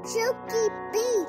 Silky Beat.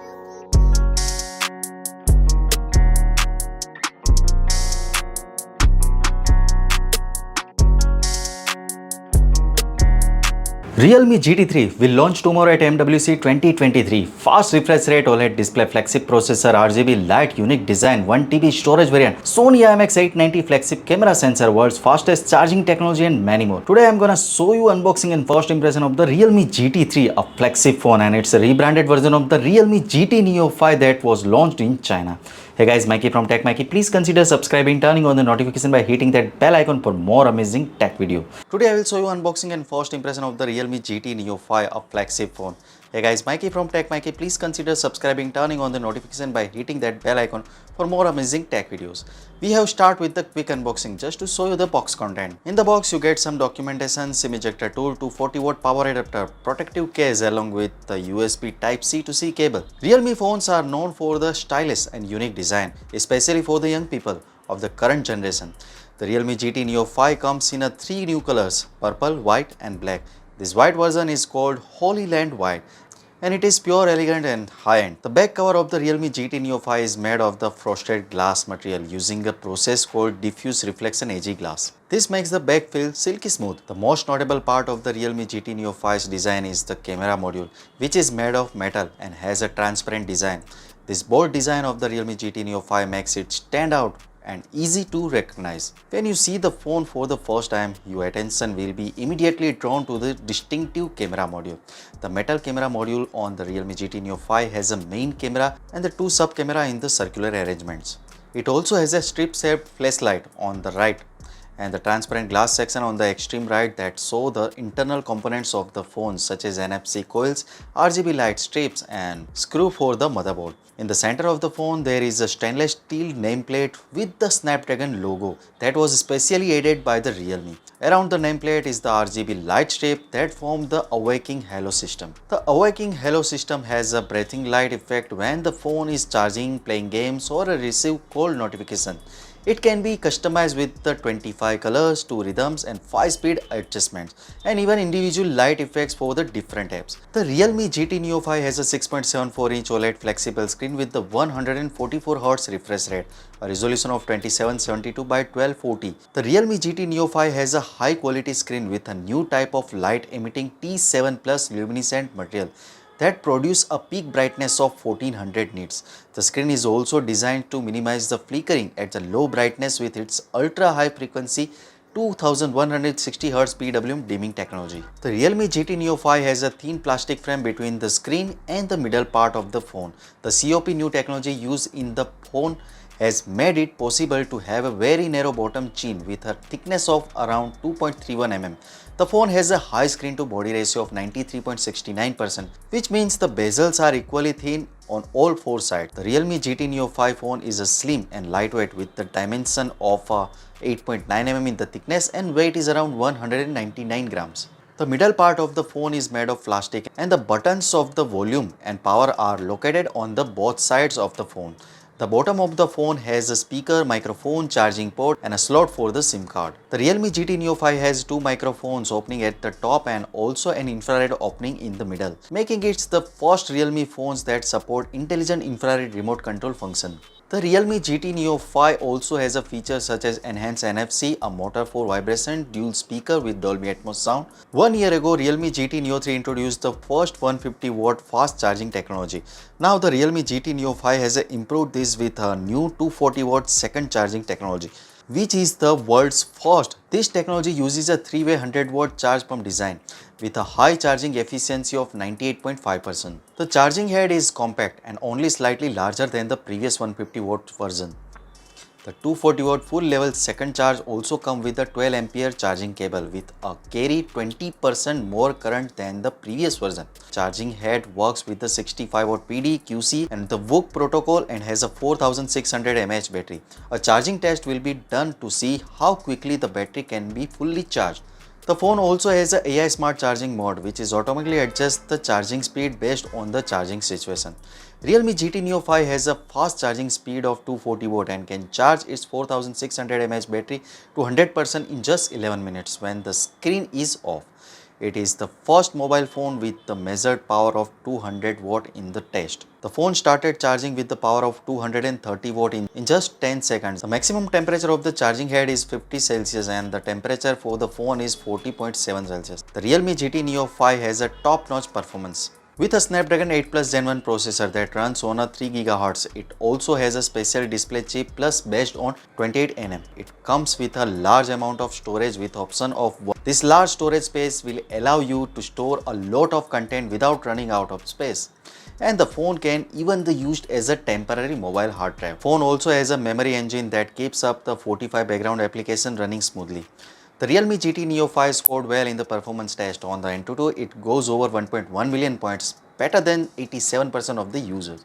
Realme GT3 will launch tomorrow at MWC 2023. Fast refresh rate, OLED display, flagship processor, RGB light, unique design, 1 TB storage variant, Sony IMX890 flagship camera sensor, world's fastest charging technology and many more. Today I'm gonna show you unboxing and first impression of the Realme GT3, a flagship phone, and it's a rebranded version of the Realme GT Neo 5 that was launched in China. Hey guys, Maiky from Tech Maiky. Please consider subscribing, turning on the notification by hitting that bell icon for more amazing tech video. Today I will show you unboxing and first impression of the Realme GT Neo 5, a flagship phone. Hey guys, Maiky from Tech Maiky. Please consider subscribing, turning on the notification by hitting that bell icon for more amazing tech videos. We have start with the quick unboxing just to show you the box content. In the box you get some documentation, SIM ejector tool, 240-watt power adapter, protective case along with the USB Type-C to C cable. Realme phones are known for the stylish and unique design, especially for the young people of the current generation. The Realme GT Neo 5 comes in three new colors: purple, white and black. This white version is called Holy Land White and it is pure, elegant and high-end. The back cover of the Realme GT Neo 5 is made of the frosted glass material using a process called diffuse reflection AG glass. This makes the back feel silky smooth. The most notable part of the Realme GT Neo 5's design is the camera module, which is made of metal and has a transparent design. This bold design of the Realme GT Neo 5 makes it stand out and easy to recognize. When you see the phone for the first time, your attention will be immediately drawn to the distinctive camera module. The metal camera module on the Realme GT Neo 5 has a main camera and the two sub camera in the circular arrangements. It also has a strip-shaped flashlight on the right and the transparent glass section on the extreme right that show the internal components of the phone such as NFC coils, RGB light strips and screw for the motherboard. In the center of the phone there is a stainless steel nameplate with the Snapdragon logo that was specially added by the Realme. Around the nameplate is the RGB light strip that form the Awaking Halo system. The Awaking Halo system has a breathing light effect when the phone is charging, playing games or receive call notification. It can be customized with the 25 colors, 2 rhythms and 5-speed adjustments and even individual light effects for the different apps. The Realme GT Neo 5 has a 6.74-inch OLED flexible screen with the 144Hz refresh rate, a resolution of 2772 by 1240. The Realme GT Neo 5 has a high quality screen with a new type of light emitting T7 plus luminescent material that produce a peak brightness of 1400 nits. The screen is also designed to minimize the flickering at the low brightness with its ultra high frequency 2160 Hz PWM dimming technology. The Realme GT Neo 5 has a thin plastic frame between the screen and the middle part of the phone. The COP new technology used in the phone has made it possible to have a very narrow bottom chin with a thickness of around 2.31 mm. The phone has a high screen to body ratio of 93.69%, which means the bezels are equally thin on all four sides. The Realme GT Neo 5 phone is a slim and lightweight with the dimension of 8.9 mm in the thickness and weight is around 199 grams. The middle part of the phone is made of plastic and the buttons of the volume and power are located on the both sides of the phone. The bottom of the phone has a speaker, microphone, charging port and a slot for the SIM card. The Realme GT Neo 5 has two microphones opening at the top and also an infrared opening in the middle, making it the first Realme phones that support intelligent infrared remote control function. The Realme GT Neo 5 also has a feature such as enhanced NFC, a motor for vibration, dual speaker with Dolby Atmos sound. 1 year ago, Realme GT Neo 3 introduced the first 150-watt fast charging technology. Now the Realme GT Neo 5 has improved this with a new 240-watt second charging technology, which is the world's first. This technology uses a three-way 100-watt charge pump design with a high charging efficiency of 98.5%. The charging head is compact and only slightly larger than the previous 150-watt version. The 240-watt full-level second charge also comes with a 12-ampere charging cable with a carry 20% more current than the previous version. Charging head works with the 65-watt PD, QC and the VOOC protocol and has a 4600 mAh battery. A charging test will be done to see how quickly the battery can be fully charged. The phone also has a AI smart charging mode which is automatically adjusts the charging speed based on the charging situation. Realme GT Neo 5 has a fast charging speed of 240 watt and can charge its 4600 mAh battery to 100% in just 11 minutes when the screen is off. It is the first mobile phone with the measured power of 200 watt in the test. The phone started charging with the power of 230 watt in just 10 seconds. The maximum temperature of the charging head is 50 Celsius and the temperature for the phone is 40.7 Celsius. The Realme GT Neo 5 has a top-notch performance. With a Snapdragon 8 Plus Gen 1 processor that runs on a 3 GHz, it also has a special display chip plus based on 28nm. It comes with a large amount of storage with option of 1. This large storage space will allow you to store a lot of content without running out of space. And the phone can even be used as a temporary mobile hard drive. Phone also has a memory engine that keeps up the 45 background application running smoothly. The Realme GT Neo 5 scored well in the performance test. On the Antutu, it goes over 1.1 million points, better than 87% of the users.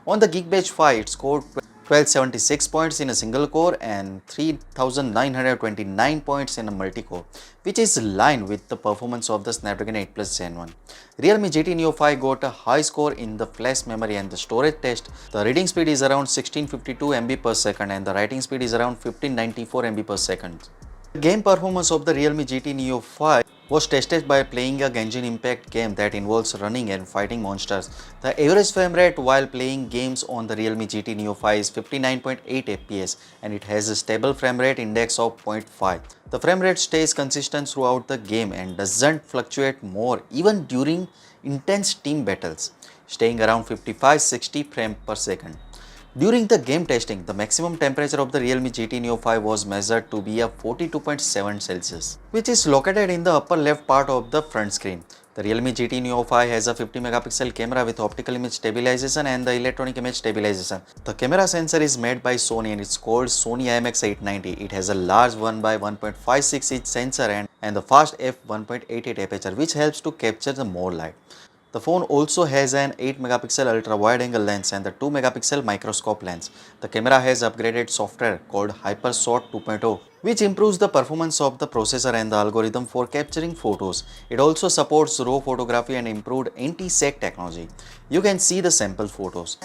On the Geekbench 5, it scored 1276 points in a single core and 3929 points in a multi-core, which is in line with the performance of the Snapdragon 8 Plus Gen 1. Realme GT Neo 5 got a high score in the flash memory and the storage test. The reading speed is around 1652 MB per second and the writing speed is around 1594 MB per second. The game performance of the Realme GT Neo 5 was tested by playing a Genshin Impact game that involves running and fighting monsters. The average frame rate while playing games on the Realme GT Neo 5 is 59.8 fps and it has a stable frame rate index of 0.5. The frame rate stays consistent throughout the game and doesn't fluctuate more even during intense team battles, staying around 55-60 frames per second. During the game testing, the maximum temperature of the Realme GT Neo 5 was measured to be a 42.7 Celsius, which is located in the upper left part of the front screen. The Realme GT Neo 5 has a 50 megapixel camera with optical image stabilization and the electronic image stabilization. The camera sensor is made by Sony and it's called Sony IMX890. It has a large 1 by 1.56 inch sensor and the fast f1.88 aperture, which helps to capture the more light. The phone also has an 8 megapixel ultra wide angle lens and the 2 megapixel microscope lens. The camera has upgraded software called HyperShot 2.0, which improves the performance of the processor and the algorithm for capturing photos. It also supports RAW photography and improved anti-sag technology. You can see the sample photos.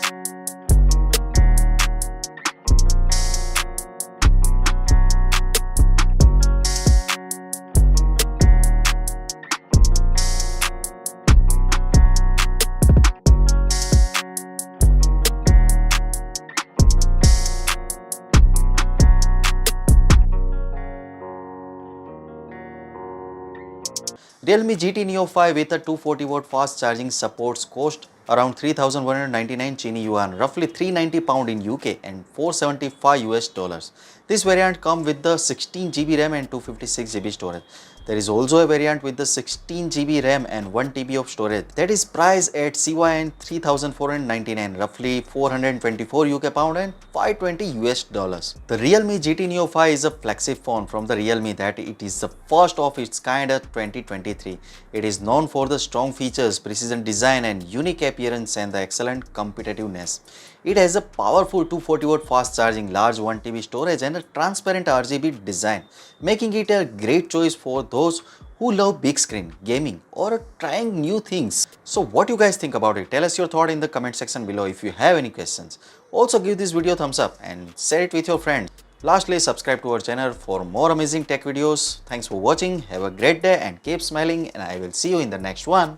Realme GT Neo 5 with a 240 watt fast charging supports cost around 3,199 Chini yuan, roughly 390 pound in UK and 475 US dollars. This variant comes with the 16 GB RAM and 256 GB storage. There is also a variant with the 16 GB RAM and 1 TB of storage that is priced at CYN 3,499, roughly 424 UK pound and 520 US dollars. The Realme GT Neo 5 is a flagship phone from the Realme that it is the first of its kind at 2023. It is known for the strong features, precision design and unique appearance and the excellent competitiveness. It has a powerful 240 watt fast charging, large 1 TB storage and a transparent RGB design, making it a great choice for those who love big screen, gaming or trying new things. So what you guys think about it? Tell us your thought in the comment section below if you have any questions. Also give this video a thumbs up and share it with your friends. Lastly, subscribe to our channel for more amazing tech videos. Thanks for watching. Have a great day and keep smiling and I will see you in the next one.